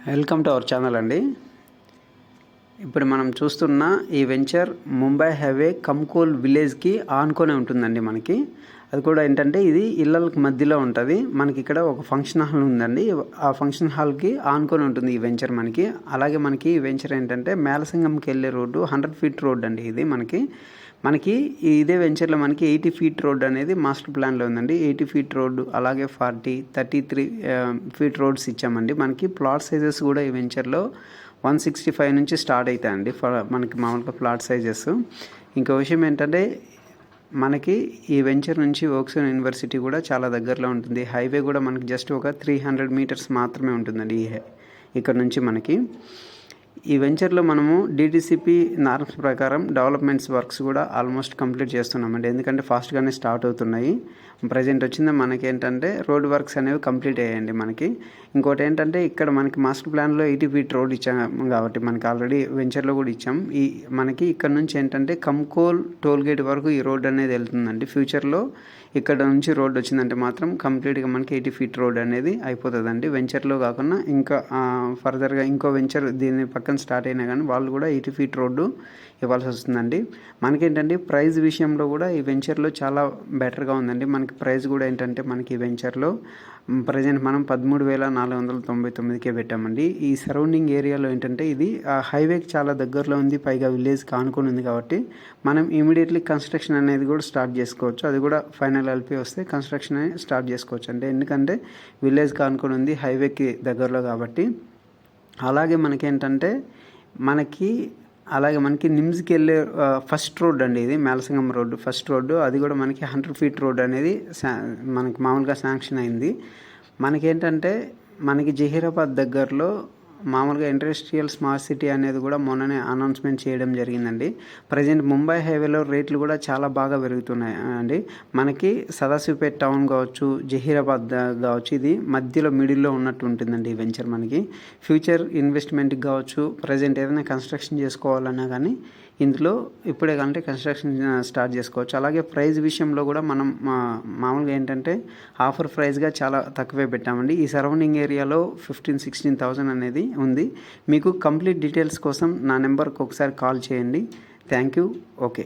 Welcome to our channel అండి. ఇప్పుడు మనం చూస్తున్న ఈ వెంచర్ ముంబై హైవే కంకోల్ విలేజ్కి ఆనుకొని ఉంటుందండి. మనకి అది కూడా ఏంటంటే ఇది ఇళ్ళకి మధ్యలో ఉంటుంది. మనకి ఇక్కడ ఒక ఫంక్షన్ హాల్ ఉందండి. ఆ ఫంక్షన్ హాల్కి ఆనుకొని ఉంటుంది ఈ వెంచర్ మనకి. అలాగే మనకి ఈ వెంచర్ ఏంటంటే మేలసింగంకి వెళ్ళే రోడ్డు 100 ఫీట్ రోడ్ అండి. ఇది మనకి ఇదే వెంచర్లో మనకి 80 ఫీట్ రోడ్ అనేది మాస్టర్ ప్లాన్లో ఉందండి. 80 ఫీట్ రోడ్డు అలాగే 33 ఫీట్ రోడ్స్ ఇచ్చామండి. మనకి ప్లాట్ సైజెస్ కూడా ఈ వెంచర్లో 165 నుంచి స్టార్ట్ అవుతాయండి మనకి మామూలుగా ప్లాట్ సైజెస్. ఇంకో విషయం ఏంటంటే మనకి ఈ వెంచర్ నుంచి ఓక్సన్ యూనివర్సిటీ కూడా చాలా దగ్గరలో ఉంటుంది. హైవే కూడా మనకి జస్ట్ ఒక 300 మీటర్స్ మాత్రమే ఉంటుందండి ఇక్కడ నుంచి మనకి. ఈ వెంచర్లో మనము డిటిసిపి నార్మ్స్ ప్రకారం డెవలప్మెంట్స్ వర్క్స్ కూడా ఆల్మోస్ట్ కంప్లీట్ చేస్తున్నామండి. ఎందుకంటే ఫాస్ట్గానే స్టార్ట్ అవుతున్నాయి. ప్రజెంట్ వచ్చింది మనకేంటంటే రోడ్ వర్క్స్ అనేవి కంప్లీట్ అయ్యాయండి మనకి. ఇంకోటి ఏంటంటే ఇక్కడ మనకి మాస్టర్ ప్లాన్లో 80 ఫీట్ రోడ్ ఇచ్చాం కాబట్టి మనకి ఆల్రెడీ వెంచర్లో కూడా ఇచ్చాం. మనకి ఇక్కడ నుంచి ఏంటంటే కంకోల్ టోల్ గేట్ వరకు ఈ రోడ్ అనేది వెళ్తుందండి. ఫ్యూచర్లో ఇక్కడ నుంచి రోడ్ వచ్చిందంటే మాత్రం కంప్లీట్గా మనకి 80 ఫీట్ రోడ్ అనేది అయిపోతుందండి. వెంచర్లో కాకుండా ఇంకా ఫర్దర్గా ఇంకో వెంచర్ దీని పక్కన స్టార్ట్ అయినా కానీ వాళ్ళు కూడా 80 ఫీట్ రోడ్డు ఇవ్వాల్సి వస్తుందండి. మనకేంటంటే ప్రైస్ విషయంలో కూడా ఈ వెంచర్లో చాలా బెటర్గా ఉందండి. మనకి ప్రైస్ కూడా ఏంటంటే మనకి ఈ వెంచర్లో ప్రజెంట్ మనం 13,499కే పెట్టామండి. ఈ సరౌండింగ్ ఏరియాలో ఏంటంటే ఇది హైవేకి చాలా దగ్గరలో ఉంది, పైగా విలేజ్కి ఆనుకొని ఉంది కాబట్టి మనం ఇమీడియట్లీ కన్స్ట్రక్షన్ అనేది కూడా స్టార్ట్ చేసుకోవచ్చు. అది కూడా ఫైనల్ ఎల్పి వస్తే కన్స్ట్రక్షన్ అనేది స్టార్ట్ చేసుకోవచ్చు అంటే ఎందుకంటే విలేజ్కి ఆనుకొని ఉంది, హైవేకి దగ్గరలో కాబట్టి. అలాగే మనకి నిమ్స్కి వెళ్ళే ఫస్ట్ రోడ్ అండి. ఇది మేలసింగం రోడ్డు ఫస్ట్ రోడ్డు. అది కూడా మనకి 100 ఫీట్ రోడ్ అనేది మనకి మామూలుగా శాంక్షన్ అయింది. మనకి జహీరాబాద్ దగ్గరలో మామూలుగా ఇండస్ట్రియల్ స్మార్ట్ సిటీ అనేది కూడా మొన్ననే అనౌన్స్మెంట్ చేయడం జరిగిందండి. ప్రజెంట్ ముంబై హైవేలో రేట్లు కూడా చాలా బాగా పెరుగుతున్నాయి అండి. మనకి సదాశివపేట టౌన్ కావచ్చు, జహీరాబాద్ కావచ్చు, ఇది మధ్యలో మిడిల్లో ఉన్నట్టు ఉంటుందండి ఈ వెంచర్ మనకి. ఫ్యూచర్ ఇన్వెస్ట్మెంట్కి కావచ్చు, ప్రజెంట్ ఏదైనా కన్స్ట్రక్షన్ చేసుకోవాలన్నా కానీ ఇందులో ఇప్పుడే కంటే కన్స్ట్రక్షన్ స్టార్ట్ చేసుకోవచ్చు. అలాగే ప్రైస్ విషయంలో కూడా మనం మామూలుగా ఏంటంటే ఆఫర్ ప్రైస్గా చాలా తక్కువే పెట్టామండి. ఈ సరౌండింగ్ ఏరియాలో 15,000-16,000 అనేది ఉంది. మీకు కంప్లీట్ డీటెయిల్స్ కోసం నా నెంబర్కి ఒకసారి కాల్ చేయండి. Thank you. ఓకే.